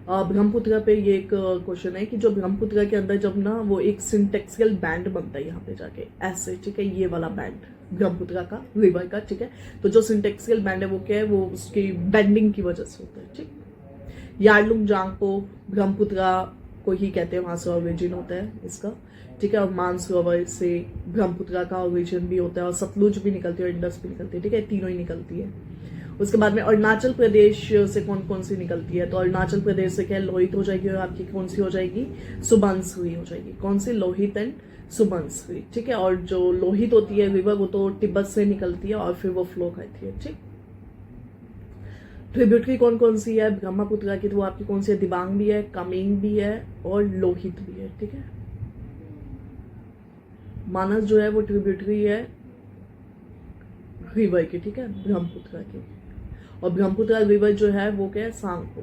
ब्रह्मपुत्र पे ये एक क्वेश्चन है कि जो ब्रह्मपुत्र के अंदर जब ना वो एक सिंटेक्सियल बैंड बनता है यहाँ पे जाके ऐसे, ठीक है, ये वाला बैंड ब्रह्मपुत्र का रिवर का, ठीक है। तो जो सिंटेक्सियल बैंड है वो क्या है, वो उसकी बेंडिंग की वजह से होता है, ठीक। यार्लुंग जांगपो ब्रह्मपुत्र को ही कहते हैं, वहां से ओरिजिन होता है इसका, ठीक है। और मानसरोवर से ब्रह्मपुत्र का ओरिजिन भी होता है, और सतलुज भी निकलती है और इंडस भी निकलती है, ठीक है, तीनों ही निकलती है। उसके बाद में अरुणाचल प्रदेश से कौन कौन सी निकलती है, तो अरुणाचल प्रदेश से क्या लोहित हो जाएगी, और आपकी कौन सी हो जाएगी, सुबनसिरी हो जाएगी। कौन सी, लोहित एंड सुबनसिरी, ठीक है। और जो लोहित होती है रिवर वो तो तिब्बत से निकलती है और फिर वो फ्लो करती है, ठीक। ट्रिब्यूटरी कौन कौन सी है ब्रह्मपुत्र की, तो वो आपकी कौन सी है, दिबांग भी है, कामेंग भी है और लोहित भी है, ठीक है। मानस जो है वो ट्रिब्यूटरी है रिवर की, ठीक है, ब्रह्मपुत्र की। और ब्रह्मपुत्र रिवर जो है वो क्या है, सांगपो।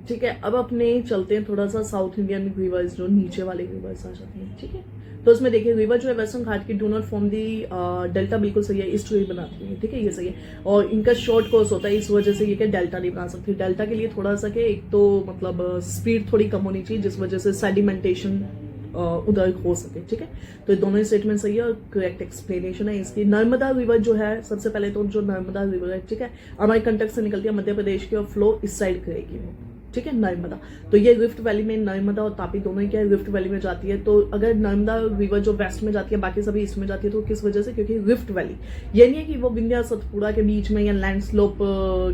ठीक है, अब अपने चलते हैं थोड़ा सा साउथ इंडियन रिवर्स, जो नीचे वाले रिवर्स आ जाते हैं, ठीक है। तो उसमें देखिए रिवर जो है वेस्टर्न घाट की do not form the delta, बिल्कुल सही है, ईस्टरी बनाती है, ठीक है, ये सही है। और इनका शॉर्ट कोर्स होता है, इस वजह से ये क्या डेल्टा नहीं बना सकती। डेल्टा के लिए थोड़ा सा क्या, एक तो मतलब स्पीड थोड़ी कम होनी चाहिए, जिस वजह से सेडिमेंटेशन उधर हो सके, ठीक है। तो दोनों ही स्टेटमेंट सही है और करेक्ट एक्सप्लेनेशन है इसकी। नर्मदा रिवर जो है, सबसे पहले तो जो नर्मदा रिवर है, ठीक है, अमरकंटक से निकलती है मध्य प्रदेश की, और फ्लो इस साइड करेगी वो, ठीक है, नर्मदा। तो ये रिफ्ट वैली में, नर्मदा और तापी दोनों ही क्या है, रिफ्ट वैली में जाती है। तो अगर नर्मदा रिवर जो वेस्ट में जाती है, बाकी सभी ईस्ट में जाती है, तो किस वजह से, क्योंकि रिफ्ट वैली, ये नहीं है कि वो विंध्या सतपुड़ा के बीच में या लैंड स्लोप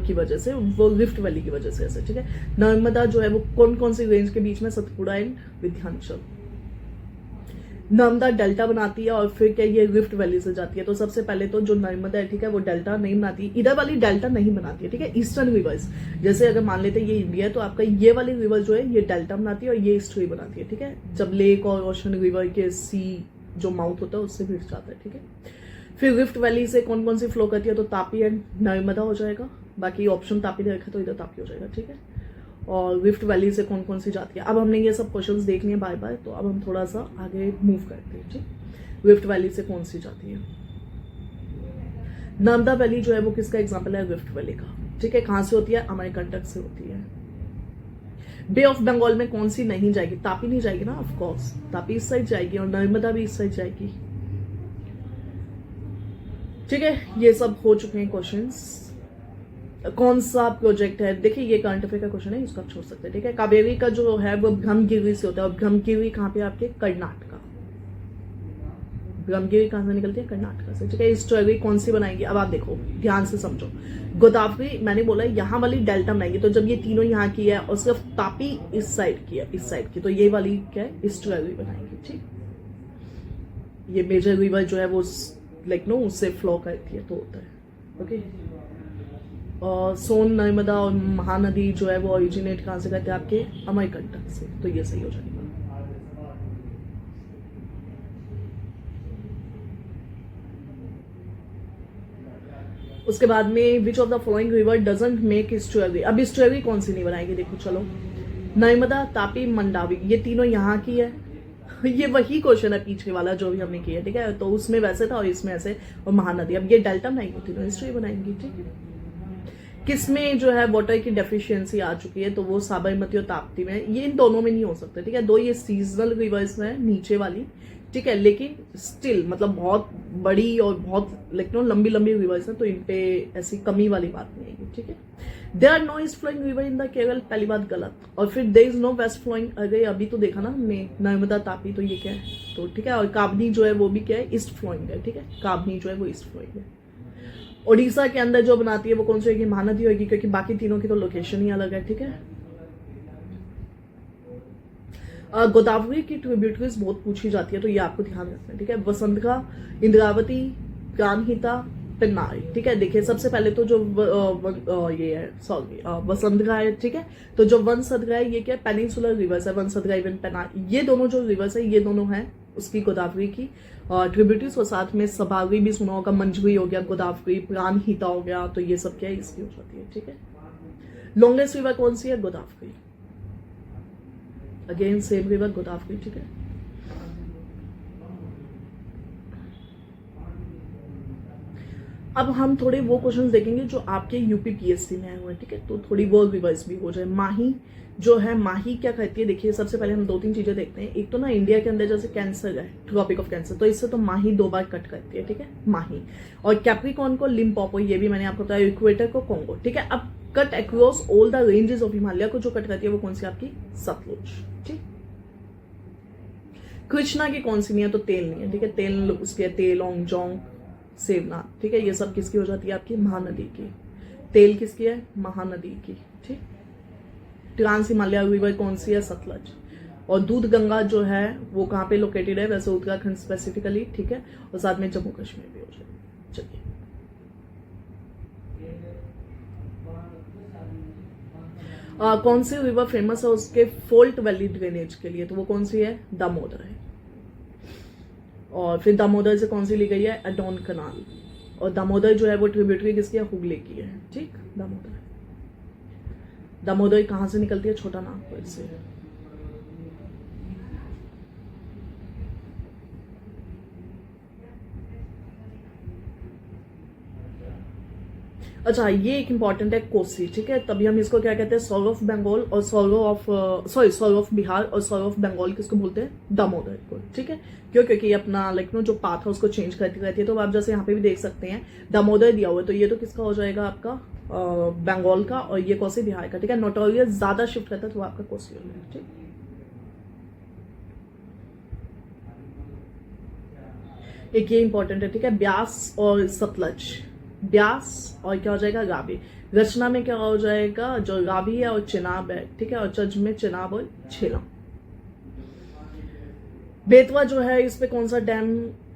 की वजह से, वो रिफ्ट वैली की वजह से ऐसे, ठीक है। नर्मदा जो है वो कौन कौन सी रेंज के बीच में, सतपुड़ा एंड विंध्याचल। नर्मदा डेल्टा बनाती है और फिर क्या ये रिफ्ट वैली से जाती है। तो सबसे पहले तो जो नर्मदा है, ठीक है, वो डेल्टा नहीं बनाती, इधर वाली डेल्टा नहीं बनाती है, ठीक है। ईस्टर्न रिवर्स, जैसे अगर मान लेते हैं ये इंडिया है, तो आपका ये वाली रिवर जो है ये डेल्टा बनाती है और ये ईस्टरी बनाती है, ठीक है। जब लेक और ओशन रिवर के सी जो माउथ होता है उससे भिड़ जाता है, ठीक है। फिर रिफ्ट वैली से कौन कौन सी फ्लो करती है, तो तापी एंड नर्मदा हो जाएगा, बाकी ऑप्शन तापी ने रखा तो इधर तापी हो जाएगा, ठीक है। और रिफ्ट वैली से कौन कौन सी जाती है, अब हमने ये सब क्वेश्चंस देख लिए बार बार, तो अब हम थोड़ा सा आगे मूव करते हैं, ठीक। रिफ्ट वैली से कौन सी जाती है, नर्मदा वैली जो है वो किसका एग्जाम्पल है, रिफ्ट वैली का, ठीक है। कहां से होती है, अमरकंटक से होती है। बे ऑफ बंगाल में कौन सी नहीं जाएगी, तापी नहीं जाएगी ना, ऑफ कोर्स तापी इस साइड जाएगी और नर्मदा भी इस साइड जाएगी, ठीक है। ये सब हो चुके हैं क्वेश्चंस। कौन सा प्रोजेक्ट है, देखिए ये करंट अफेयर का क्वेश्चन है, इसको आप छोड़ सकते हैं, ठीक है। कावेरी का जो है वो ब्रह्मगिरी से होता है, और ब्रह्मगिरी कहाँ पे आपके, कर्नाटका। ब्रह्मगिरी कहाँ से निकलती है, कर्नाटका से, ठीक है। स्टोरी कौन सी बनाएगी, अब आप देखो ध्यान से समझो। गोदावरी मैंने बोला यहाँ वाली डेल्टा बनाएगी, तो जब ये तीनों यहाँ की है और सिर्फ तापी इस साइड की है, इस साइड की, तो ये वाली क्या है, स्टोरी बनाएगी, ठीक। ये मेजर रिवर जो है वो लाइक नो उससे फ्लो करती है, तो होता है, ओके। और सोन, नर्मदा और महानदी जो है वो ओरिजिनेट कहां से करते हैं, आपके अमरकंटक से, तो ये सही हो जाएगा। उसके बाद में which of the following river doesn't make story, अब स्टोरी कौन सी नहीं बनाएगी, देखो चलो, नर्मदा, तापी, मंडावी, ये तीनों यहाँ की है। ये वही क्वेश्चन है पीछे वाला जो भी हमने किया, ठीक है। तो उसमें वैसे था और इसमें ऐसे, और महानदी, अब ये डेल्टा बनाएंगी, तीनों हिस्ट्री बनाएंगी, ठीक है। किसमें जो है वाटर की डेफिशिएंसी आ चुकी है, तो वो साबरमती और ताप्ती में, ये इन दोनों में नहीं हो सकता, ठीक है। दो ये सीजनल रिवर्स में नीचे वाली, ठीक है, लेकिन स्टिल मतलब बहुत बड़ी और बहुत लाइक नो लंबी लंबी रिवर्स है, तो इन पे ऐसी कमी वाली बात नहीं आएगी, ठीक है। There are no east flowing river in the Kerala, पहली बात गलत। और फिर there is no west flowing, अरे अभी तो देखा ना हमने नर्मदा, तापी, तो ये क्या है, तो ठीक है। और काबनी जो है वो भी क्या है, ईस्ट फ्लोइंग है, ठीक है, काबनी जो है वो ईस्ट फ्लोइंग है। ओडिशा के अंदर जो बनाती है वो कौन सी होगी, महानदी होगी, क्योंकि बाकी तीनों की तो लोकेशन ही अलग है, ठीक है। गोदावरी की ट्रिब्यूटरीज बहुत पूछी जाती है, तो ये आपको ध्यान रखना है, ठीक है। वसंतरा, इंद्रावती, प्राणहिता, पेन्नार, ठीक है। देखिए सबसे पहले तो जो ये है, सॉरी, वसंतरा है, ठीक है। तो जो वनसतरा है ये क्या है, पेनिनसुलर रिवर्स है, वनसतरा इवन पेन्नार, ये दोनों जो रिवर्स है ये दोनों है उसकी गोदावरी की ट्रिब्यूटरीज, और साथ में सभावी भी सुना होगा, मंजरी हो गया, गोदावरी, प्राणहिता हो गया, तो ये सब क्या है, इसकी हो जाती है, ठीक है। लॉन्गेस्ट रिवर कौन सी है, Godavari, again same river Godavari, ठीक है। अब हम थोड़े वो क्वेश्चंस देखेंगे जो आपके यूपी पीएससी में आए हुए हैं, ठीक है, तो थोड़ी वो रिवाइज भी हो जाए। माही जो है, माही क्या कहती है, देखिए सबसे पहले हम 2-3 चीजें देखते हैं। एक तो ना इंडिया के अंदर जैसे कैंसर है, ट्रॉपिक ऑफ कैंसर, तो इससे तो माही 2 बार कट करती है, ठीक है, माही। और कैप्रिकॉर्न को लिम्पोपो, ये भी मैंने आपको बताया, इक्वेटर को कोंगो, ठीक है। अब cut across all the ranges of Himalaya को जो कट करती है वो कौन सी आपकी, सतलुज, ठीक। कृष्णा की कौन सी नहीं है, तो तेल नहीं है, ठीक है, तेल उसकी है, तेलोंग जोंग सेवनाथ, ठीक है, ये सब किसकी हो जाती है आपकी, महानदी की। तेल किसकी है, महानदी की, ठीक। ट्रांस हिमालय रिवर कौन सी है, सतलज। और दूध गंगा जो है वो कहाँ पे लोकेटेड है, वैसे उत्तराखंड स्पेसिफिकली, ठीक है, और साथ में जम्मू कश्मीर भी हो जाए। चलिए कौन सी रिवर फेमस है उसके फोल्ट वैली ड्रेनेज के लिए, तो वो कौन सी है, दामोदर है। और फिर दामोदर से कौन सी ली गई है, एडोन कनाल। और दामोदर जो है वो ट्रिब्यूटरी किसकी है, हुगली की है, ठीक। दामोदर कहां से निकलती है, छोटा नागपुर से। अच्छा, ये एक इंपॉर्टेंट है, कोसी, ठीक है, तभी हम इसको क्या कहते हैं, सॉल्व ऑफ बंगाल, और सॉल्व ऑफ बिहार, और सॉल्व ऑफ बंगाल किसको बोलते हैं, दामोदर को, ठीक है। क्यों, क्योंकि अपना लाइक नो जो पाथ है उसको चेंज करती रहती है। तो आप जैसे यहाँ पे भी देख सकते हैं दामोदर दिया हुआ है, तो ये तो किसका हो जाएगा आपका, बंगाल का, और ये कोसी बिहार का, ठीक है। नोटोरियस ज्यादा शिफ्ट रहता है तो आपका कोसी हो जाएगा, ठीक। एक ये इंपॉर्टेंट है, ठीक है, ब्यास और सतलज, ब्यास और क्या हो जाएगा, रावी। रचना में क्या हो जाएगा, जो रावी है और चिनाब है, ठीक है, और चज में चिनाब और झेलम। बेतवा जो है, इस पे कौन सा डैम,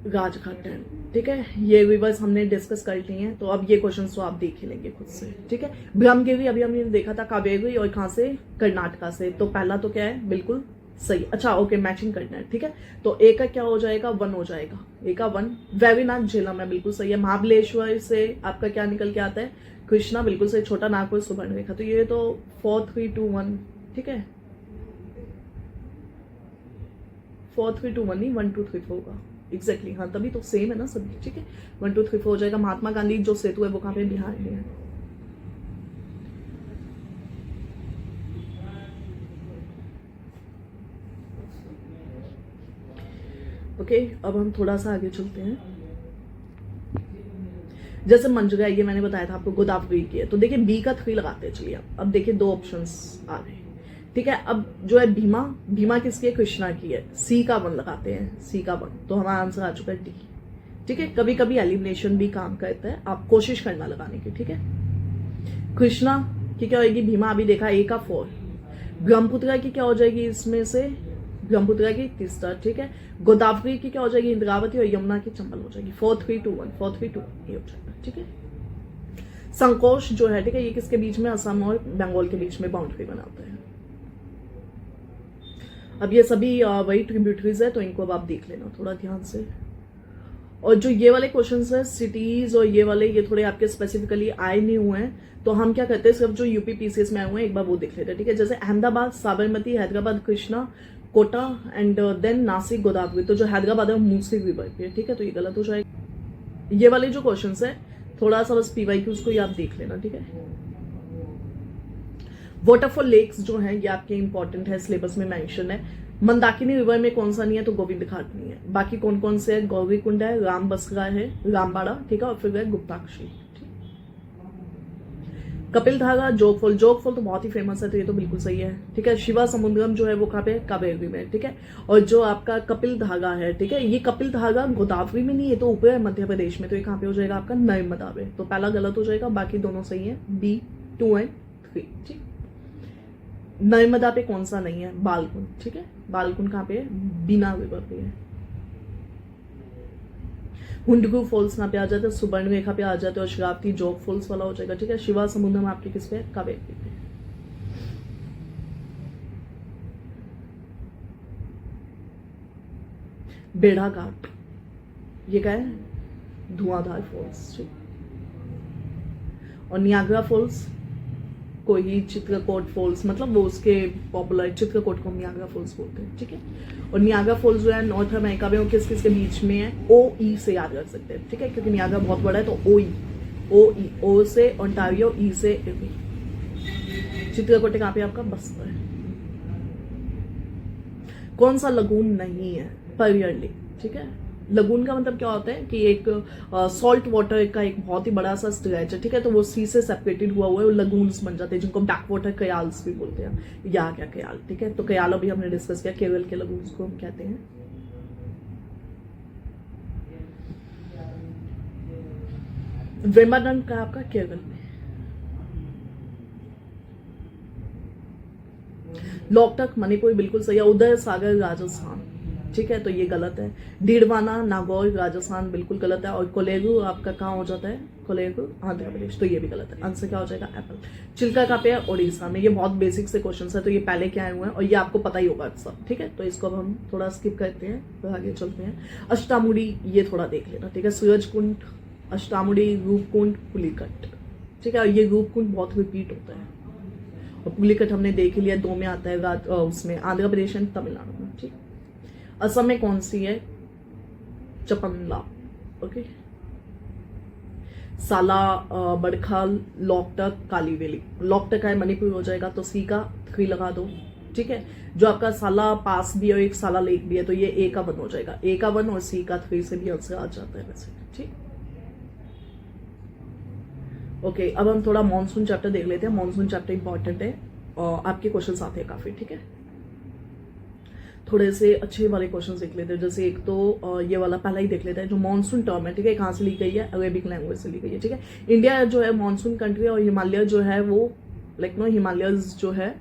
राजघाट डैम, ठीक है। ये रिवर्स हमने डिस्कस कर ली हैं, तो अब ये क्वेश्चन तो आप देख ही लेंगे खुद से, ठीक है। ब्रह्मगिरी अभी हमने देखा था, कावेरी, और कहां से, कर्नाटका से, तो पहला तो क्या है, बिल्कुल सही। अच्छा ओके, मैचिंग करना है, ठीक है। तो ए का क्या हो जाएगा, 1 हो जाएगा, ए का 1। वैरीनाथ झेलम है, बिल्कुल सही है। महाबलेश्वर से आपका क्या निकल के आता है, कृष्णा, बिल्कुल सही। छोटा नागपुर, सुवर्णरेखा, तो ये तो 4 3 2 1, ठीक है, 4 3 2 1 नहीं, 1 2 3 4 होगा, एग्जैक्टली, हाँ, तभी तो सेम है ना सभी, ठीक है। 1 2 3 4 हो जाएगा। महात्मा गांधी जो सेतु है वो कहाँ पे, बिहार में है। ओके, अब हम थोड़ा सा आगे चलते हैं। जैसे मंजगा, ये मैंने बताया था आपको, गोदावरी की है, तो देखिए बी का 3 लगाते हैं। चलिए अब देखिए 2 ऑप्शंस आ रहे हैं, ठीक है। अब जो है भीमा, भीमा किसकी है, कृष्णा की है, सी का 1 लगाते हैं, सी का 1, तो हमारा आंसर आ चुका है डी, ठीक है। कभी कभी एलिमिनेशन भी काम करता है, आप कोशिश करना लगाने की, ठीक है। कृष्णा की क्या होगी, भीमा अभी देखा, ए का 4। ब्रह्मपुत्र की क्या हो जाएगी, इसमें से ब्रह्मपुत्र की तीसरा, ठीक है। गोदावरी की क्या हो जाएगी, इंद्रावती, और यमुना की चंबल हो जाएगी। 4 3 2 1, 4 3 2 ये हो जाएगा, ठीक है। संकोश जो है, ठीक है, ये किसके बीच में, असम और बंगाल के बीच में बाउंड्री बनाता है। अब ये सभी वही ट्रिब्यूटरीज है, तो इनको अब आप देख लेना थोड़ा ध्यान से। और जो ये वाले क्वेश्चंस है, सिटीज और ये वाले, ये थोड़े आपके स्पेसिफिकली आए नहीं हुए हैं, तो हम क्या करते हैं, सिर्फ जो यूपी पीसीएस में आए हुए हैं एक बार वो देख लेते हैं, ठीक है। जैसे अहमदाबाद, साबरमती, हैदराबाद, कृष्णा, कोटा, एंड देन नासिक, गोदावरी, तो जो हैदराबाद है मूसी रिवर पे, ठीक है, तो ये गलत हो जाएगा। ये वाले जो क्वेश्चंस है थोड़ा सा बस पीवाईक्यूज को ये आप देख लेना, ठीक है। वाटरफॉल लेक्स जो है ये आपके इंपॉर्टेंट है, सिलेबस में मेंशन है। मंदाकिनी रिवर में कौन सा नहीं है, तो गोविंद घाट नहीं है। बाकी कौन कौन से है, गौरी कुंड है, राम बसरा है, रामबाड़ा, ठीक है, और फिर है गुप्ताक्षी। कपिल धारा, जोगफॉल, जोगफॉल तो बहुत ही फेमस है, तो ये तो बिल्कुल सही है, ठीक है। शिवा समुद्रम जो है वो कहाँ पे, कावेरी में, ठीक है। और जो आपका कपिल धारा है, ठीक है, ये कपिल धारा गोदावरी में नहीं है, तो ऊपर है मध्य प्रदेश में, तो ये कहाँ पे हो जाएगा आपका, नर्मदा में। तो पहला गलत हो जाएगा, बाकी दोनों सही है, बी 2 एंड 3, ठीक। नर्मदा पे कौन सा नहीं है, बालकुंड, ठीक है। बालकुंड कहाँ पे है, बीना रिवर पे है। हुंडगू फॉल्स यहाँ पे आ जाते हैं, सुवर्णरेखा पे आ जाते हैं, और शरावती जोग फॉल्स वाला हो जाएगा, ठीक है। शिवा समुद्रम आपके किस पे, कावेरी पे। बेड़ा घाट, ये क्या है, धुआंधार फॉल्स, ठीक। और नियाग्रा फॉल्स, कोई चित्रकूट फॉल्स, मतलब वो उसके पॉपुलर, चित्रकूट को नियाग्रा फॉल्स बोलते हैं, ठीक है। और नियाग्रा फॉल्स जो है नॉर्थ अमेरिका में, वो किस किस के बीच में है, ओ ई से याद रख सकते हैं, ठीक है, क्योंकि नियाग्रा बहुत बड़ा है, तो ओ ई, ओ से ओंटारियो, ई से एवी। चित्रकोटे कहाँ पे आपका? बस्तर। कौन सा लगून नहीं है? परियरली, ठीक है। लगून का मतलब क्या होता है कि एक सॉल्ट वाटर का एक बहुत ही बड़ा सा स्ट्रेच है, ठीक है, तो वो सी से सेपरेटेड हुआ हुआ है, वो लगून्स बन जाते हैं जिनको बैक वाटर कयाल्स भी बोलते हैं। या क्या कयाल, ठीक है, तो कयाल अभी हमने डिस्कस किया, केरल के लगून्स को हम कहते हैं। वेम्बनाड का आपका केरल में। लोकटक मणिपुर बिल्कुल सही है। उदय सागर राजस्थान, ठीक है, तो ये गलत है। डीडवाना नागौर राजस्थान बिल्कुल गलत है। और कोलेगू आपका कहाँ हो जाता है? कोलेगू आंध्र प्रदेश, तो ये भी गलत है। आंसर क्या हो जाएगा? एप्पल। चिल्का कहाँ पे है? ओडिशा में। ये बहुत बेसिक से क्वेश्चन है, तो ये पहले क्या आए हुए हैं और ये आपको पता ही होगा सब, ठीक है, तो इसको अब हम थोड़ा स्किप करते हैं तो आगे चलते हैं। अष्टामुड़ी ये थोड़ा देख लेना, ठीक है। सूरज कुंड, अष्टामुड़ी, रूपकुंड, पुलिकट, ठीक है, ये रूपकुंड बहुत रिपीट होता है और पुलिकट हमने देख लिया, 2 में आता है उसमें आंध्र प्रदेश एंड तमिलनाडु में, ठीक। असम में कौन सी है? चपनला, ओके। साला, बड़खाल, लोकटक, कालीवेली। लोकटक है मणिपुर हो जाएगा, तो सी का 3 लगा दो, ठीक है। जो आपका साला पास भी है और एक साला लेक भी है, तो ये ए का 1 हो जाएगा। ए का 1 और सी का 3 से भी आंसर आ जाता है वैसे, ठीक। ओके, अब हम थोड़ा मॉनसून चैप्टर देख लेते हैं। मॉनसून चैप्टर इंपॉर्टेंट है और आपके क्वेश्चंस आते हैं काफी, ठीक है। थोड़े से अच्छे वाले क्वेश्चंस देख लेते हैं। जैसे एक तो ये वाला पहला ही देख लेते हैं, जो मॉनसून टर्म है, ठीक है, कहाँ से ली गई है? अरेबिक लैंग्वेज से ली गई है, ठीक है। इंडिया जो है मॉनसून कंट्री है और हिमालय जो है वो हिमालयस जो है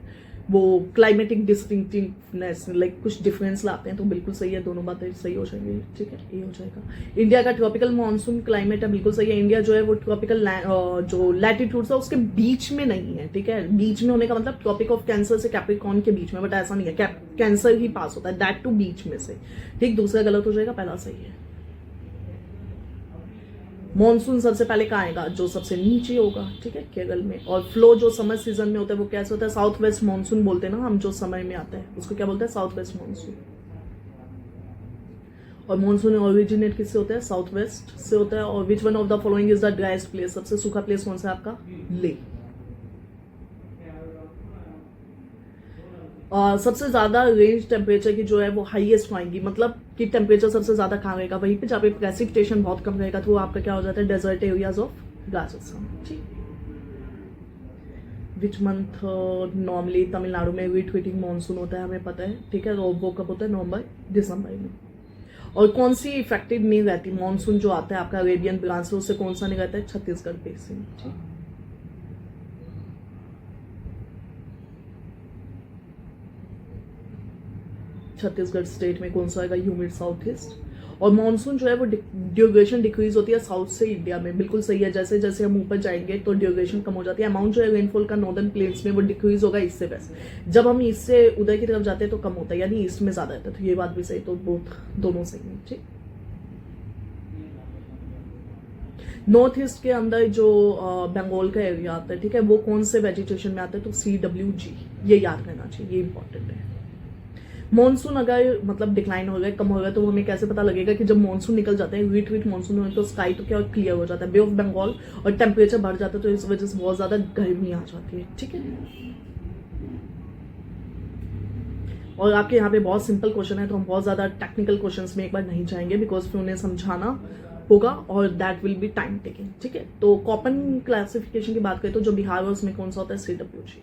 वो क्लाइमेटिक डिस्टिंक्टिवनेस कुछ डिफरेंस लाते हैं, तो बिल्कुल सही है, दोनों बातें सही हो जाएंगी, ठीक है, ये हो जाएगा। इंडिया का ट्रॉपिकल मॉनसून क्लाइमेट है, बिल्कुल सही है। इंडिया जो है वो ट्रॉपिकल जो लैटिट्यूड्स है उसके बीच में नहीं है, ठीक है। बीच में होने का मतलब ट्रॉपिक ऑफ कैंसर से कैप्रिकॉर्न के बीच में, बट ऐसा नहीं है, कैंसर ही पास होता है, दैट टू बीच में से, ठीक। दूसरा गलत हो जाएगा, पहला सही है। मॉनसून सबसे पहले कहाँ आएगा? जो सबसे नीचे होगा, ठीक है, केरल में। और फ्लो जो समर सीजन में होता है वो कैसे होता है? साउथ वेस्ट मॉनसून बोलते हैं ना हम, जो समय में आता है उसको क्या बोलते हैं? South west monsoon. और मॉनसून ओरिजिनेट किससे होता है? साउथ वेस्ट से होता है। और विच one of the following is the driest place? सबसे सूखा प्लेस कौन सा है आपका? ले। सबसे ज्यादा रेंज टेम्परेचर की जो है वो हाईएस्ट आएंगी, मतलब कि टेम्परेचर सबसे ज्यादा कहाँ रहेगा? वहीं पे जहाँ पे प्रेसिपिटेशन बहुत कम रहेगा, तो वो आपका क्या हो जाता है? डेजर्ट एरियाज ऑफ राजस्थान, ठीक। विच मंथ नॉर्मली तमिलनाडु में रिट्रीटिंग मानसून होता है, हमें पता है, ठीक है, तो वो कब होता है? नवंबर दिसंबर में। और कौन सी इफेक्टेड नहीं रहती मानसून जो आता है आपका अरेबियन ब्रांच से, उससे कौन सा नहीं रहता है? छत्तीसगढ़ बेसिन, ठीक। छत्तीसगढ़ स्टेट में कौन सा आएगा? Humid south east. और मानसून जो है वो ड्यूरेशन डिक्रीज होती है साउथ से इंडिया में, बिल्कुल सही है। जैसे जैसे हम ऊपर जाएंगे तो ड्यूरेशन कम हो जाती है। अमाउंट जो है रेनफॉल का नॉर्दर्न प्लेन्स में वो डिक्रीज होगा ईस्ट से वेस्ट। जब हम ईस्ट से उधर की तरफ जाते हैं तो कम होता है, यानी ईस्ट में ज्यादा रहता है, तो ये बात भी सही। तो दोनों सही है, ठीक। नॉर्थ ईस्ट के अंदर जो बंगाल का एरिया आता है, ठीक है, वो कौन से वेजिटेशन में आता है? तो CWG, ये याद करना चाहिए, ये इंपॉर्टेंट है। मॉनसून अगर मतलब डिक्लाइन हो गया, कम हो गया, तो हमें कैसे पता लगेगा कि जब मॉनसून निकल जाता है, वीट मॉनसून हो तो स्काई तो क्या क्लियर हो जाता है, बे ऑफ बंगाल, और टेम्परेचर बढ़ जाता है, तो इस वजह से बहुत ज्यादा गर्मी आ जाती है, ठीक है। और आपके यहाँ पे बहुत सिंपल क्वेश्चन है, तो हम बहुत ज्यादा टेक्निकल क्वेश्चंस में एक बार नहीं जाएंगे, बिकॉज फिर उन्हें समझाना होगा और that will be time taking, ठीक है। तो कॉपन क्लासिफिकेशन की बात करें तो जो बिहार है उसमें कौन सा होता है? CWG।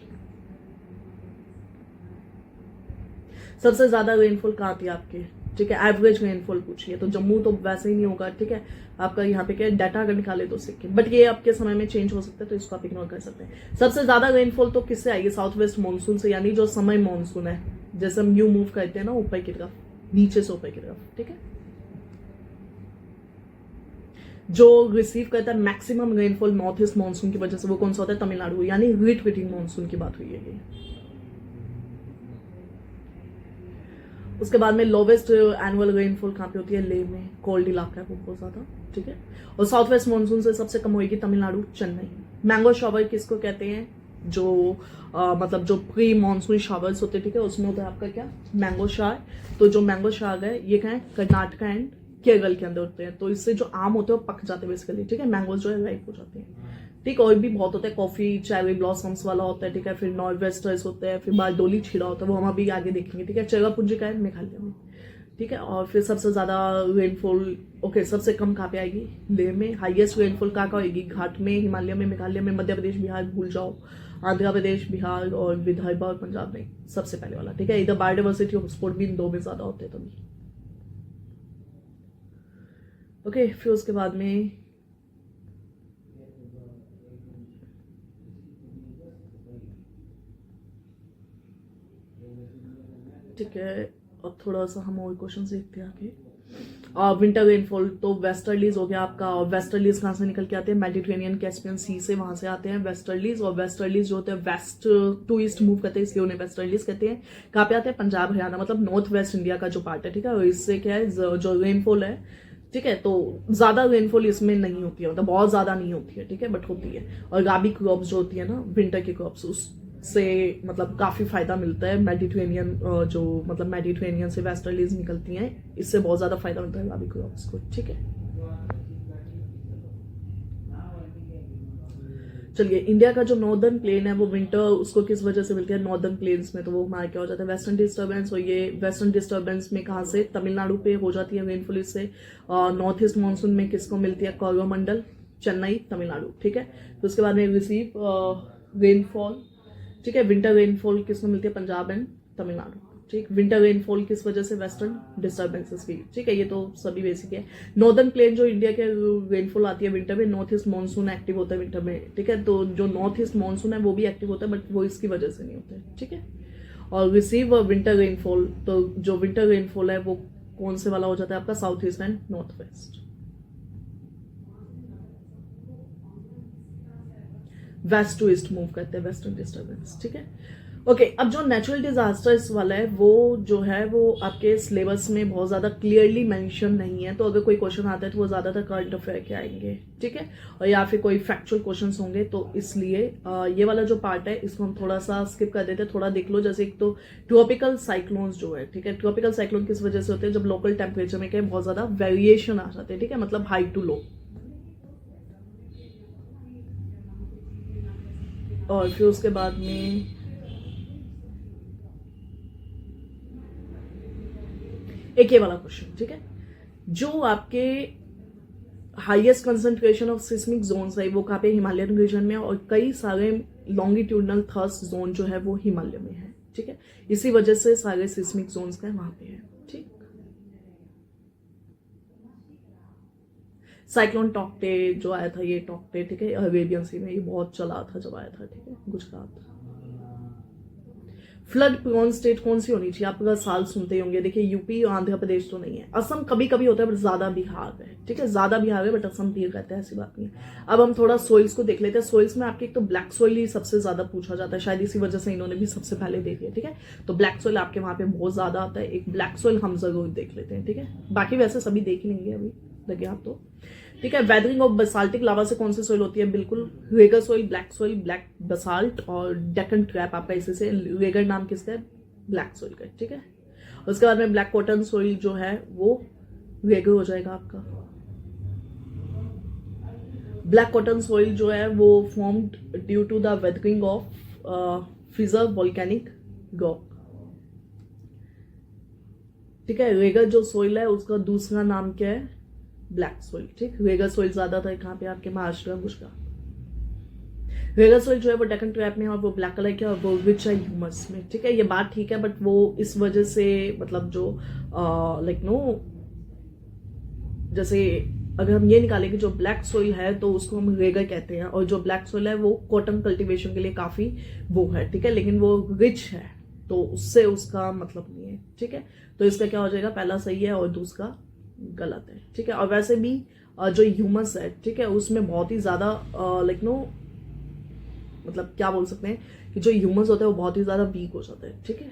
सबसे ज्यादा रेनफॉल कहाँ आती है आपके? ठीक है, एवरेज रेनफॉल पूछिए तो जम्मू तो वैसे ही नहीं होगा, ठीक है। आपका यहाँ पे क्या डाटा अगर निकाले तो सिक्किम, बट ये आपके समय में चेंज हो सकता है, तो इसको आप इग्नोर कर सकते हैं। सबसे ज्यादा रेनफॉल तो किससे आएगी? साउथ वेस्ट मानसून से, यानी जो समय मानसून है, जैसे हम यू मूव करते हैं ना ऊपर की तरफ, नीचे से ऊपर की तरफ, ठीक है। जो रिसीव करता है maximum rainfall north east monsoon की वजह से, वो कौन सा होता है? तमिलनाडु, यानी रिट्रीटिंग मानसून की बात हुई है ये। उसके बाद में लोवेस्ट एनुअल रेनफॉल कहाँ पे होती है? लेह में, कोल्ड इलाका है वो बहुत ज्यादा, ठीक है। और साउथ वेस्ट मानसून से सबसे कम होगी तमिलनाडु, चेन्नई। मैंगो शावर किसको कहते हैं? जो मतलब जो प्री मानसून शावर्स होते हैं, ठीक है, उसमें होता है आपका क्या? Mango shower. तो जो मैंगो शावर है ये कहाँ है? कर्नाटका एंड केरल के अंदर होते हैं, तो इससे जो आम होते हैं वो पक जाते हैं बेसिकली, ठीक है, मैंगोज जो है राइप हो जाते हैं, ठीक। और भी बहुत होता है, कॉफी चेरी ब्लॉसम्स वाला होता है, ठीक है, फिर नॉर्थ वेस्टर्स होते हैं, फिर बारडोली छीड़ा होता है, वो हम अभी आगे देखेंगे, ठीक है। चेरापूंजी का है मेघालय में, ठीक है। और फिर सबसे ज्यादा रेनफॉल, ओके, सबसे कम कहाँ पे आएगी, लेह में। हाईएस्ट रेनफॉल कहाँ का होगी, घाट में, हिमालय में, मेघालय में, मध्य प्रदेश, बिहार भूल जाओ, आंध्र प्रदेश, बिहार और विदर्भ और पंजाब में सबसे पहले वाला, ठीक है। इधर बायोडाइवर्सिटी हॉटस्पॉट भी इन दो में ज्यादा होते हैं तभी, ओके। फिर उसके बाद में ठीक है, अब थोड़ा सा हम और क्वेश्चन देखते हैं आगे। विंटर रेनफॉल तो वेस्टर्लीज हो गया आपका, और वेस्टर्लीज कहाँ से निकल के आते हैं, मेडिटेरेनियन कैस्पियन सी से, वहां से आते हैं वेस्टर्लीज। और वेस्टर्लीज जो होते हैं वेस्ट टू ईस्ट मूव करते हैं, इसलिए उन्हें वेस्टर्लीज कहते हैं। कहाँ पे आते हैं, पंजाब हरियाणा, मतलब नॉर्थ वेस्ट इंडिया का जो पार्ट है, ठीक है। और इससे क्या है, जो रेनफॉल है, ठीक है, तो ज्यादा रेनफॉल इसमें नहीं होती है, मतलब बहुत ज्यादा नहीं होती है, ठीक है, बट होती है। और राबी क्रॉप्स जो होती है ना, विंटर की क्रॉप्स, उससे मतलब काफी फायदा मिलता है। मेडिटेरेनियन जो मतलब मेडिटेरेनियन से वेस्टर्लीज निकलती हैं, इससे बहुत ज्यादा फायदा मिलता है राबी क्रॉप्स को, ठीक है। चलिए, इंडिया का जो नॉर्दर्न प्लेन है वो विंटर उसको किस वजह से मिलती है, नॉर्दर्न प्लेन्स में, तो वो हमारा क्या हो जाता है, वेस्टर्न डिस्टर्बेंस। और ये वेस्टर्न डिस्टर्बेंस में कहाँ से, तमिलनाडु पे हो जाती है रेनफॉल इससे। नॉर्थ ईस्ट मानसून में किसको मिलती है, कोरोमंडल, चेन्नई, तमिलनाडु, ठीक है। तो उसके बाद में रिसीव रेनफॉल, ठीक है, विंटर रेनफॉल किसको मिलती है, पंजाब एंड तमिलनाडु, ठीक। विंटर रेनफॉल किस वजह से, वेस्टर्न डिस्टर्बेंसेस की, ठीक है, ये तो सभी बेसिक है। नॉर्दर्न प्लेन जो इंडिया के रेनफॉल आती है विंटर में, नॉर्थ ईस्ट मानसून एक्टिव होता है विंटर में, ठीक है। तो जो नॉर्थ ईस्ट मानसून है वो भी एक्टिव होता है, बट वो इसकी वजह से नहीं होता है, ठीक है। और रिसीव विंटर रेनफॉल, तो जो विंटर रेनफॉल है वो कौन से वाला हो जाता है आपका, south east and north west, west to east move करते हैं, वेस्टर्न डिस्टर्बेंस, ठीक है, ओके। अब जो नेचुरल डिजास्टर्स वाला है वो जो है वो आपके सिलेबस में बहुत ज्यादा क्लियरली मेंशन नहीं है, तो अगर कोई क्वेश्चन आता है तो वो ज्यादातर करंट अफेयर के आएंगे, ठीक है, और या फिर कोई फैक्चुअल क्वेश्चंस होंगे, तो इसलिए ये वाला जो पार्ट है इसको हम थोड़ा सा स्किप कर देते हैं। थोड़ा देख लो, जैसे एक तो ट्रॉपिकल साइक्लोन्स जो है, ठीक है, ट्रॉपिकल साइक्लोन किस वजह से होते हैं, जब लोकल टेम्परेचर में क्या बहुत ज्यादा वेरिएशन आ जाते हैं, ठीक है, मतलब हाई टू लो। और फिर उसके बाद में एक ये वाला क्वेश्चन, ठीक है, जो आपके highest concentration of seismic zones है वो कहाँ पे, हिमालयन रीजन में, और कई सारे लॉन्गिट्यूडनल थर्स्ट जोन जो है वो हिमालय में है, ठीक है। इसी वजह से सारे सिस्मिक जोन्स का वहां पे है, ठीक। साइक्लोन टॉक्टे जो आया था, ये टॉक्टे, ठीक है, अरेबियन सी में ये बहुत चला था जब आया था, ठीक है, गुजरात। फ्लड प्रोन स्टेट कौन सी होनी चाहिए, आप अगर साल सुनते ही होंगे, देखिए यूपी और आंध्र प्रदेश तो नहीं है, असम कभी कभी होता है बट ज्यादा बिहार है, ठीक है, ज्यादा बिहार है बट असम भी कहते हैं, ऐसी बात नहीं है। अब हम थोड़ा सोइल्स को देख लेते हैं। सोइल्स में आपके एक तो ब्लैक सोइल ही सबसे ज्यादा पूछा जाता है, शायद इसी वजह से इन्होंने भी सबसे पहले दे दिया, ठीक है। तो ब्लैक सोइल आपके वहां पे बहुत ज्यादा आता है, एक ब्लैक सोइल हम जरूर देख लेते हैं, ठीक है, बाकी वैसे सभी देख ही लेंगे अभी लगे आप तो, ठीक है। वेदरिंग ऑफ बसाल्टिक लावा से कौन सी सोइल होती है, बिल्कुल रेगर सोइल, ब्लैक बसाल्ट और डेक्कन ट्रैप आपका इसी से, रेगर नाम किसका है, ब्लैक सोइल का, ठीक है। उसके बाद में ब्लैक कॉटन सोइल जो है वो रेगर हो जाएगा आपका। ब्लैक कॉटन सोइल जो है वो formed due to the weathering of fissure volcanic rock, ठीक है। रेगर जो सोइल है उसका दूसरा नाम क्या है, ब्लैक सोइल, ठीक। रेगर सोइल ज्यादा था कहाँ पे, आपके महाराष्ट्र में, गुजरात। रेगर सोइल जो है वो डेक्कन ट्रैप में, और वो ब्लैक कलर के, और वो रिच है ह्यूमस में, ठीक है, ये बात ठीक है, बट वो इस वजह से मतलब जो लाइक नो, जैसे अगर हम ये निकालें कि जो ब्लैक सोइल है तो उसको हम रेगर कहते हैं, और जो ब्लैक सोइल है वो कॉटन कल्टीवेशन के लिए काफी वो है, ठीक है, लेकिन वो रिच है तो उससे उसका मतलब नहीं है, ठीक है। तो इसका क्या हो जाएगा, पहला सही है और दूसरा गलत है, ठीक है। और वैसे भी जो ह्यूमस है, ठीक है, उसमें बहुत ही ज्यादा लाइक नो, मतलब क्या बोल सकते हैं कि जो ह्यूमस होता है वो बहुत ही ज्यादा वीक हो जाता है, ठीक है।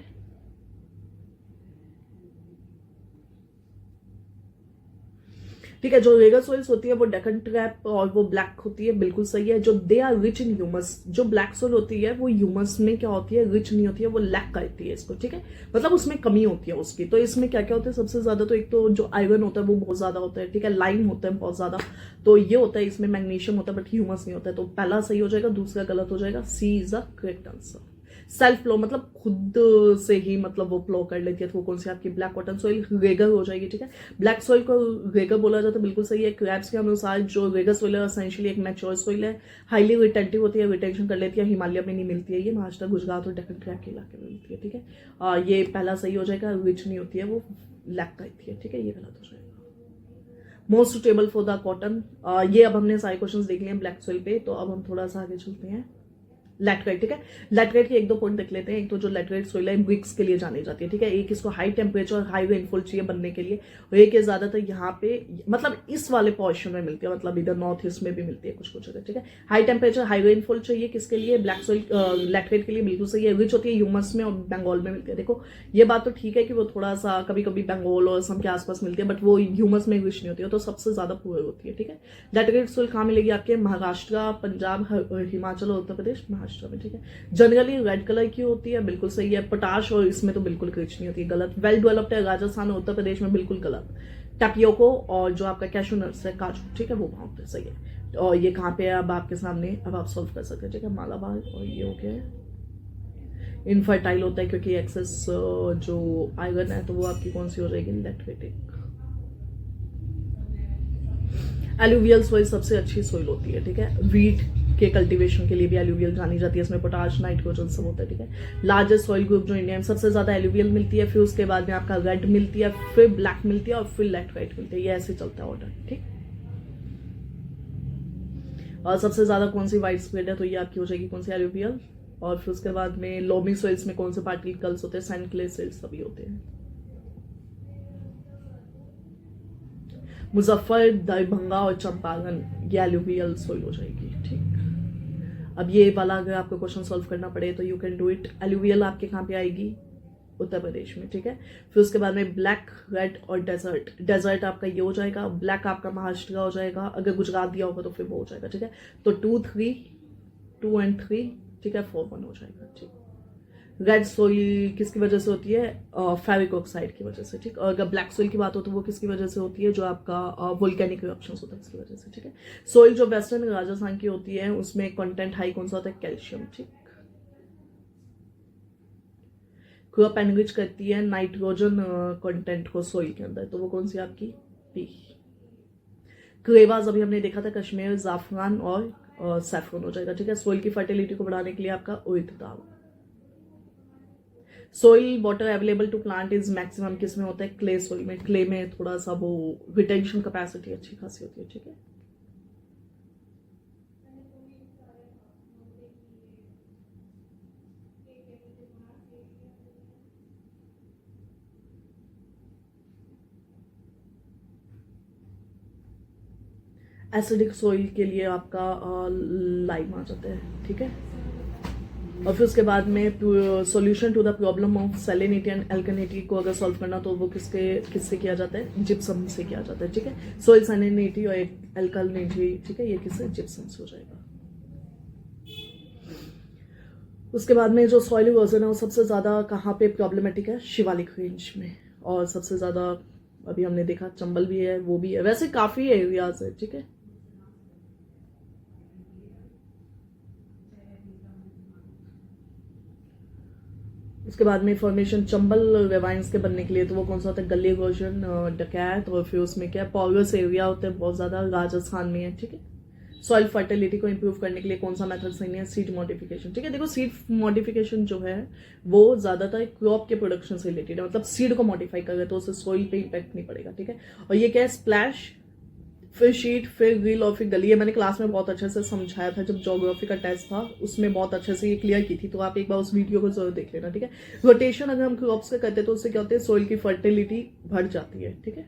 ठीक है। जो रेगर सॉइल्स होती है वो डेक्कन ट्रैप और वो ब्लैक होती है, बिल्कुल सही है। जो they are rich in humus, जो ब्लैक सॉइल होती है वो ह्यूमस में क्या होती है, रिच नहीं होती है, वो लैक करती है इसको, ठीक है, मतलब उसमें कमी होती है उसकी। तो इसमें क्या क्या होता है, सबसे ज्यादा तो एक तो जो आयरन होता है वो बहुत ज्यादा होता है, ठीक है, लाइम होता है बहुत ज्यादा, तो ये होता है इसमें, मैग्नीशियम होता है बट ह्यूमस नहीं होता है। तो पहला सही हो जाएगा, दूसरा गलत हो जाएगा, C is the correct answer. Self flow मतलब खुद से ही मतलब वो फ्लो कर लेती है, तो वो कौन सी आपकी ब्लैक कॉटन सॉइल रेगर हो जाएगी, ठीक है। ब्लैक सॉइल को रेगर बोला जाता है, बिल्कुल सही है। क्रैब्स के अनुसार जो रेगर सॉइल है एसेंशियली एक मैच्योर सॉइल है, हाईली रिटेंटिव होती है, रिटेंशन कर लेती है, हिमालय में नहीं मिलती है, ये महाराष्ट्र गुजरात और डेक्कन क्रैब के इलाके में मिलती है, ठीक है। ये पहला सही हो जाएगा, रिच नहीं होती है, वो लैक करती है, ठीक है, ये गलत हो जाएगा। Most suitable for the cotton, ये अब हमने सारे क्वेश्चंस देख लिए हैं ब्लैक सॉइल पे, तो अब हम थोड़ा सा आगे चलते हैं। लैटराइट, ठीक है, लैटराइट के एक दो पॉइंट देख लेते हैं। एक तो जो लैटराइट सोइल है ब्रिक्स के लिए जानी जाती है, ठीक है। एक इसको हाई टेम्परेचर और हाई रेनफॉल चाहिए बनने के लिए, और एक ज्यादातर यहाँ पे मतलब इस वाले पोर्शन में मिलती है, मतलब इधर नॉर्थ ईस्ट में भी मिलती है कुछ कुछ जगह, ठीक है। हाई टेम्परेचर हाई रेनफॉल चाहिए किसके लिए, ब्लैक सोइल लैटराइट के लिए, बिल्कुल सही है। रिच होती है ह्यूमस में और बंगाल में मिलती है। देखो ये बात तो ठीक है कि वो थोड़ा सा कभी कभी बंगाल और सम के आसपास मिलती है, बट वो ह्यूमस में रिच नहीं होती है, तो सबसे ज्यादा पुअर होती है, ठीक है। लैटराइट सोइल कहाँ मिलेगी आपके, महाराष्ट्र, पंजाब, हिमाचल और उत्तर प्रदेश, महाराष्ट्र में, ठीक है। जनरली रेड कलर की होती है, बिल्कुल सही है। पोटाश और इसमें तो बिल्कुल रिच नहीं होती है, गलत। वेल डेवलप्ड है राजस्थान और उत्तर प्रदेश में, बिल्कुल गलत। टैपियोको और जो आपका कैशू नट्स है, काजू, ठीक है, वो वहां होते हैं, सही है। और ये कहाँ पे है अब आपके सामने, अब आप सॉल्व कर सकते हैं, ठीक है, मालाबार। और ये हो गया इनफर्टाइल होता है क्योंकि एक्सेस जो आयरन है, तो वो आपकी कौन सी हो जाएगी, लैक्टेटिक। एलुवियल सॉइल सबसे अच्छी सॉइल होती है, ठीक है। वीट के कल्टीवेशन के लिए भी एलुवियल जानी जाती है, इसमें पोटाश, नाइट्रोजन सब होता है, ठीक है। लार्जेस्ट सॉइल ग्रुप जो इंडिया में सबसे ज्यादा एलुवियल मिलती है, फिर उसके बाद में आपका रेड मिलती है, फिर ब्लैक मिलती है और फिर लैटराइट मिलती है, ये ऐसे चलता है ऑर्डर, ठीक। और सबसे ज्यादा कौन सी वाइड स्प्रेड है, तो ये आपकी हो जाएगी कौन सी, एलुवियल। और फिर उसके बाद में लोमी सॉइल्स में कौन से पार्टिकल्स होते हैं, सैंड क्ले सेल्स सभी होते हैं। मुजफ्फर, दरभंगा और चंपारण ये एलुवियल सॉइल हो जाएगी, ठीक। अब ये वाला अगर आपको क्वेश्चन सॉल्व करना पड़े तो you can do it. Alluvial आपके कहाँ पे आएगी, उत्तर प्रदेश में, ठीक है। फिर उसके बाद में ब्लैक, रेड और डेजर्ट। डेजर्ट आपका ये हो जाएगा, ब्लैक आपका महाराष्ट्र का हो जाएगा, अगर गुजरात दिया होगा तो फिर वो हो जाएगा, ठीक है। तो 2, 3, 2 and 3, ठीक है, 4, 1 हो जाएगा, ठीक। रेड सोइल किसकी वजह से होती है, फेरिक ऑक्साइड की वजह से, ठीक। और अगर ब्लैक सोइल की बात हो तो वो किसकी वजह से होती है, जो आपका वोल्केनिक इरप्शंस होता है उसकी वजह से, ठीक है। सोइल जो वेस्टर्न राजस्थान की होती है उसमें कंटेंट हाई कौन सा होता है, कैल्शियम, ठीक। क्रॉप एनरिच करती है नाइट्रोजन कंटेंट को सोइल के अंदर, तो वो कौन सी आपकी, पी। क्रेवाज अभी हमने देखा था, कश्मीर, जाफरान और सैफरन हो जाएगा, ठीक है। सोइल की फर्टिलिटी को बढ़ाने के लिए आपका उड़द दाल। Soil water available to plant is maximum किस में होता है, क्ले सोइल में। क्ले में थोड़ा सा वो रिटेंशन कैपेसिटी अच्छी खासी होती है, ठीक है। एसिडिक सोइल के लिए आपका लाइम आ जाता है, ठीक है। और फिर उसके बाद में solution to the problem of salinity and alkalinity को अगर सॉल्व करना तो वो किससे किया जाता है, जिप्सम से किया जाता है, ठीक है। सोइल सैलिनिटी और एल्कलिनिटी, ठीक है, ये किससे, जिप्सम से हो जाएगा। उसके बाद में जो सॉइल इरोजन है वो सबसे ज्यादा कहाँ पे प्रॉब्लमेटिक है, शिवालिक रेंज में। और सबसे ज्यादा अभी हमने देखा चंबल भी है, वो भी है, वैसे काफी एरियाज है, ठीक है। उसके बाद में फॉर्मेशन चंबल रेवाइंस के बनने के लिए तो वो कौन सा होता है, गली इरोजन, डकैत, और फिर उसमें क्या पॉरस एरिया होता है बहुत ज्यादा, राजस्थान में है, ठीक है। सॉइल फर्टिलिटी को इंप्रूव करने के लिए कौन सा मेथड सही है, सीड मॉडिफिकेशन, ठीक है। देखो सीड मॉडिफिकेशन जो है वो ज्यादातर क्रॉप के प्रोडक्शन से रिलेटेड है, मतलब सीड को मॉडिफाई कर रहे तो उससे सॉइल पे इम्पैक्ट नहीं पड़ेगा, ठीक है। और ये क्या है, स्प्लैश, फिर शीट, फिर ग्रिल और फिर गली। मैंने क्लास में बहुत अच्छे से समझाया था जब ज्योग्राफी का टेस्ट था, उसमें बहुत अच्छे से ये क्लियर की थी, तो आप एक बार उस वीडियो को जरूर देख लेना, ठीक है। रोटेशन अगर हम क्रॉप्स का करते हैं तो उससे क्या होता है, सॉइल की फर्टिलिटी बढ़ जाती है, ठीक है।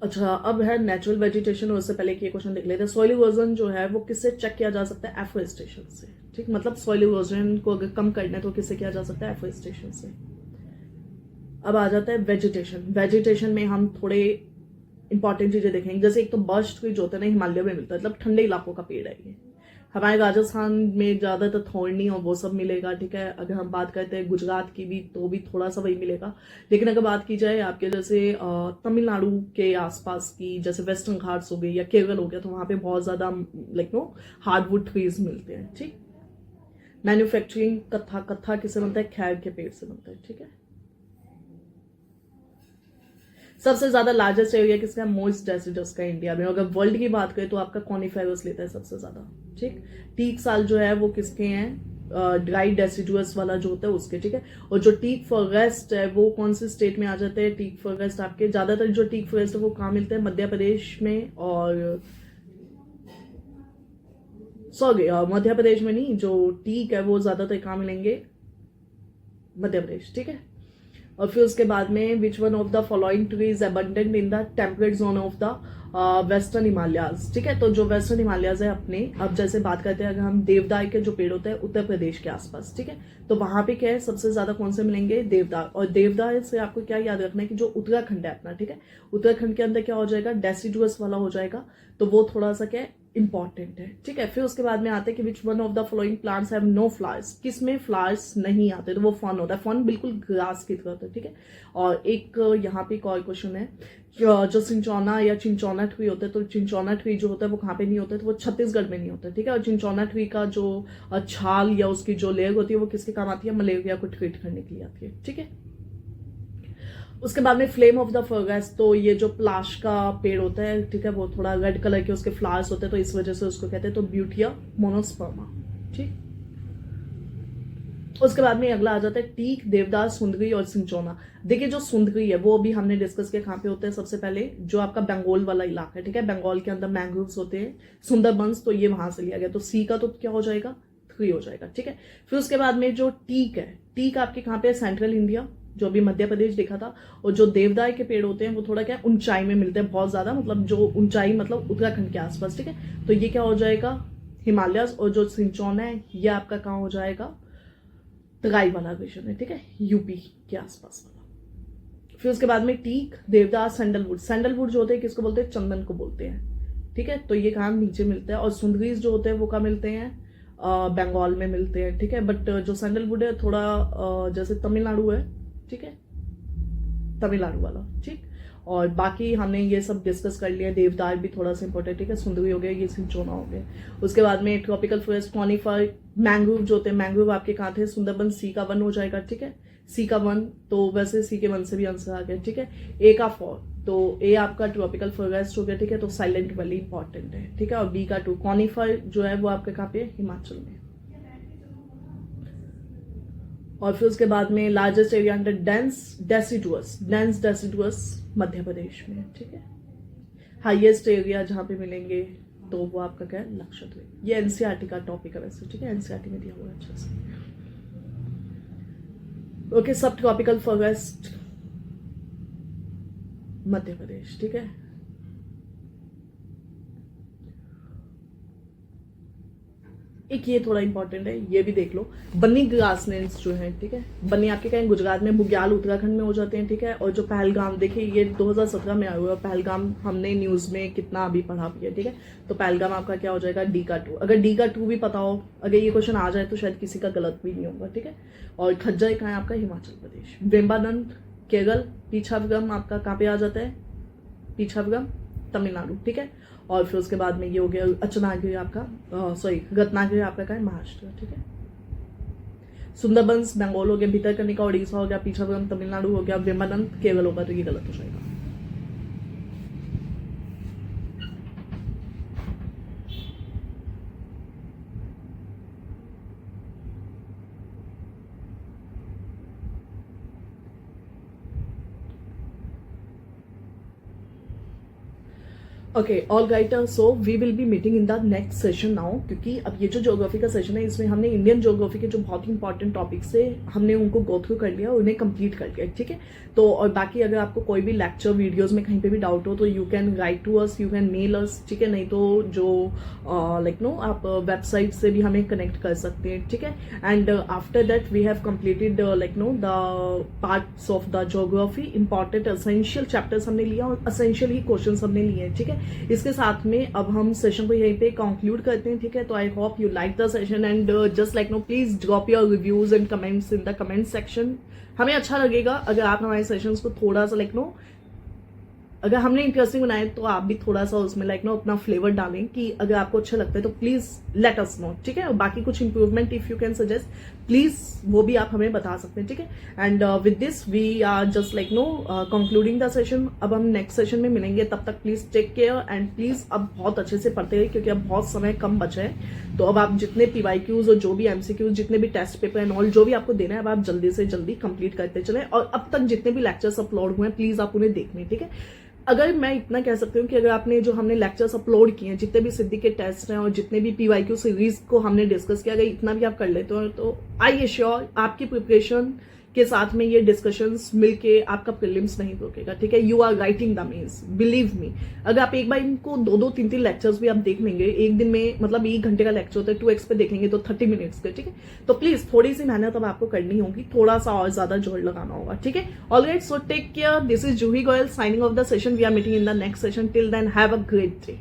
अच्छा, अब है नेचुरल वेजिटेशन, और उससे पहले ये क्वेश्चन देख लेते हैं। सॉइल इरोजन जो है वो किससे चेक किया जा सकता है, एफोरेस्टेशन से, ठीक। मतलब सॉइल इरोजन को अगर कम करना है तो किससे किया जा सकता है, एफोरेस्टेशन से। अब आ जाता है वेजिटेशन। वेजिटेशन में हम थोड़े इंपॉर्टेंट चीजें देखेंगे, जैसे एक तो बर्च ट्री जो होता है ना हिमालय में मिलता है, मतलब ठंडे इलाकों का पेड़ है ये। हमारे राजस्थान में ज्यादातर थोरनी और वो सब मिलेगा, ठीक है। अगर हम बात करते हैं गुजरात की भी तो भी थोड़ा सा वही मिलेगा, लेकिन अगर बात की जाए आपके जैसे तमिलनाडु के आसपास की, जैसे वेस्टर्न घाट्स हो गई या केरल हो गया, तो वहां पे बहुत ज्यादा लाइक नो हार्डवुड ट्रीज मिलते हैं, ठीक। मैन्युफैक्चरिंग कत्था, कत्था किससे बनता है, खैर के पेड़ से बनता है, ठीक है। सबसे ज्यादा लार्जेस्ट एरिया किसका है, मोइस्ट डेसिडस का इंडिया में। अगर वर्ल्ड की बात करें तो आपका कॉनिफेरस लेता है सबसे ज्यादा, ठीक। टीक साल जो है वो किसके हैं, ड्राई डेसिडुअस वाला जो होता है उसके, ठीक है। और जो टीक फॉरेस्ट है वो कौन से स्टेट में आ जाते हैं, टीक फॉरेस्ट आपके ज्यादातर जो टीक फॉरेस्ट है वो कहाँ मिलते हैं, मध्य प्रदेश में, और सॉरी मध्य प्रदेश में नहीं, जो टीक है वो ज्यादातर कहाँ मिलेंगे, मध्य प्रदेश, ठीक है। और फिर उसके बाद में विच one of the following tree is abundant in the temperate zone of the western Himalayas, ठीक है। तो जो वेस्टर्न हिमालयाज है अपने, अब जैसे बात करते हैं अगर हम देवदार के जो पेड़ होते हैं उत्तर प्रदेश के आसपास, ठीक है, तो वहां पे क्या है सबसे ज्यादा कौन से मिलेंगे, देवदार। और देवदार से आपको क्या याद रखना है कि जो उत्तराखंड है अपना, ठीक है, उत्तराखंड के अंदर क्या हो जाएगा, डेसिडुअस वाला हो जाएगा, तो वो थोड़ा सा क्या है इंपॉर्टेंट है, ठीक है। फिर उसके बाद में आते हैं कि which one of the following plants have no flowers, किसमें फ्लावर्स नहीं आते, तो वो फन होता है, फन बिल्कुल ग्रास की तरह होता है, ठीक है। और एक यहाँ पे एक और क्वेश्चन है, जो सिंचौना या चिंचौना ट्री होता है, तो चिंचौना ट्री जो होता है वो कहाँ पे नहीं होता है, तो वो छत्तीसगढ़ में नहीं होता है, ठीक है। और चिंचौना ट्री का जो छाल या उसकी जो लेयर होती है वो किसके काम आती है, मलेरिया को ट्रीट करने के लिए आती है, ठीक है। उसके बाद में फ्लेम ऑफ द फॉरेस्ट, तो ये जो प्लाश का पेड़ होता है, ठीक है, वो थोड़ा रेड कलर के उसके फ्लावर्स होते हैं, तो इस वजह से उसको कहते हैं तो ब्यूटिया मोनोस्पर्मा, ठीक। उसके बाद में अगला आ जाता है टीक, देवदार, सुंदरी और सिंचौना। देखिए जो सुंदरी है वो अभी हमने डिस्कस किया, कहाँ पे होते हैं, सबसे पहले जो आपका बंगाल वाला इलाका है, ठीक है, बंगाल के अंदर मैंग्रोव्स होते हैं, सुंदरबंस, तो ये वहां से लिया गया, तो सी का तो क्या हो जाएगा, 3 हो जाएगा, ठीक है। फिर उसके बाद में जो टीक है, टीक आपके कहाँ पे, सेंट्रल इंडिया, जो अभी मध्य प्रदेश देखा था। और जो देवदार के पेड़ होते हैं वो थोड़ा क्या ऊंचाई में मिलते हैं, बहुत ज्यादा, मतलब जो ऊंचाई मतलब उत्तराखंड के आसपास, ठीक है, तो ये क्या हो जाएगा, हिमालयस। और जो सिंचौना है ये आपका कहाँ हो जाएगा, तराई वाला रीजन है, ठीक है, यूपी के आसपास वाला। फिर उसके बाद में टीक, देवदार, सैंडलवुड। सैंडलवुड जो होते हैं किसको बोलते हैं, चंदन को बोलते हैं, ठीक है, तो ये कहाँ नीचे मिलता है। और सुंदरीज जो होते हैं वो कहाँ मिलते हैं, बंगाल में मिलते हैं, ठीक है। बट जो सैंडलवुड है थोड़ा जैसे तमिलनाडु है, ठीक है, तमिलनाडु वाला, ठीक। और बाकी हमने ये सब डिस्कस कर लिया, देवदार भी थोड़ा सा इंपॉर्टेंट, ठीक है, सुंदरी हो गया, ये सिंचोना हो गया। उसके बाद में ट्रॉपिकल फॉरेस्ट, कॉनिफर, मैंग्रोव जो होते हैं, मैंग्रोव आपके कहाँ थे, सुंदरबन सी का 1 हो जाएगा, ठीक है, सी का 1, तो वैसे सी के 1 से भी आंसर आ गया, ठीक है। ए का 4, तो ए आपका ट्रॉपिकल फॉरेस्ट हो गया, ठीक है, तो साइलेंट वैली इंपॉर्टेंट है, ठीक है। और बी का 2, कॉनिफर जो है वो आपके कहाँ पे, हिमाचल में। और फिर उसके बाद में largest area under dense deciduous Madhya Pradesh में, ठीक है। हाईएस्ट एरिया जहां पे मिलेंगे तो वो आपका क्या है, लक्षद्वीप। ये एनसीईआरटी का टॉपिक है वैसे, ठीक है, एनसीईआरटी में दिया हुआ है अच्छे से। ओके, सब ट्रॉपिकल फॉरेस्ट मध्य प्रदेश, ठीक है। एक ये थोड़ा इंपॉर्टेंट है, ये भी देख लो, बन्नी ग्रासलैंड्स जो है, ठीक है, बन्नी आपके कहीं गुजरात में, बुग्याल उत्तराखंड में हो जाते हैं, ठीक है। और जो पहलगाम, देखिए ये 2017 में आया हुआ है पहलगाम, हमने न्यूज में कितना अभी पढ़ा भी है, ठीक है। तो पहलगाम आपका क्या हो जाएगा, डी का 2। अगर डी का 2 भी पता हो, अगर ये क्वेश्चन आ जाए तो शायद किसी का गलत भी नहीं होगा, ठीक है। और खज्जर कहाँ है आपका, हिमाचल प्रदेश। वेम्बानंद केरल, पीछावगम आपका कहाँ पे आ जाता है, पीछावगम तमिलनाडु, ठीक है। और फिर उसके बाद में ये हो गया अचनागिरी आपका, सॉरी रत्नागिरी आपका का है महाराष्ट्र, ठीक है। सुंदरबंस बंगाल हो गया, भीतरकनिका उड़ीसा हो गया, पीछावरम तमिलनाडु हो गया, वेम्बानंद केरल होगा, तो ये गलत हो जाएगा। Okay all right, so we will be meeting in the next session now, क्योंकि अब ये जो ज्योग्राफी का सेशन है इसमें हमने इंडियन ज्योग्राफी के जो बहुत ही इंपॉर्टेंट टॉपिक्स है हमने उनको गो थ्रू कर लिया, उन्हें कंप्लीट कर लिया, ठीक है। तो और बाकी अगर आपको कोई भी लेक्चर वीडियोस में कहीं पे भी डाउट हो तो you can write to us, you can mail us, ठीक है। नहीं तो जो लाइक नो आप वेबसाइट से भी हमें कनेक्ट कर सकते हैं, ठीक है। And after that we have completed like know the parts of the geography, important essential chapters हमने लिया और असेंशियल ही क्वेश्चन हमने लिए हैं, ठीक है। इसके साथ में अब हम सेशन को यहीं पे कंक्लूड करते हैं, ठीक है। तो I hope you like the session and just like know please drop your reviews and comments in the comment section. हमें अच्छा लगेगा अगर आप हमारे सेशंस को थोड़ा सा लाइक नो, अगर हमने इंटरेस्टिंग बनाए तो आप भी थोड़ा सा उसमें लाइक नो अपना फ्लेवर डालें कि अगर आपको अच्छा लगता है तो प्लीज लेट अस नो, ठीक है। और बाकी कुछ improvement if you can suggest please वो भी आप हमें बता सकते हैं, ठीक है। And with this we are just like know concluding the session. अब हम नेक्स्ट सेशन में मिलेंगे, तब तक please take care and please अब बहुत अच्छे से पढ़ते रहिए क्योंकि अब बहुत समय कम बचा है। तो अब आप जितने PYQs और जो भी MCQs, जितने भी टेस्ट पेपर एंड ऑल जो भी आपको देना है अब आप जल्दी से जल्दी कंप्लीट करते चले। और अब तक जितने भी लेक्चर्स अपलोड हुए हैं प्लीज आप उन्हें देखने, ठीक है। अगर मैं इतना कह सकती हूँ कि अगर आपने जो हमने लेक्चर्स अपलोड किए हैं, जितने भी सिद्धि के टेस्ट हैं और जितने भी PYQ सीरीज को हमने डिस्कस किया, अगर इतना भी आप कर लेते हो तो आई एश्योर आपकी प्रिपरेशन के साथ में ये डिस्कशंस मिलके आपका प्रीलिम्स नहीं रोकेगा, ठीक है। You are writing the mains, believe me. अगर आप एक बार इनको 2-2, 3-3 लेक्चर्स भी आप देख लेंगे एक दिन में, मतलब 1 घंटे का लेक्चर होता है 2x पे देखेंगे तो 30 मिनट्स के, ठीक है। तो प्लीज थोड़ी सी मेहनत अब आपको करनी होगी, थोड़ा सा और ज्यादा जोर लगाना होगा, ठीक है। Alright, so take care, this is Juhi Goyal signing off the session. We are meeting in the next session, till then have a great day.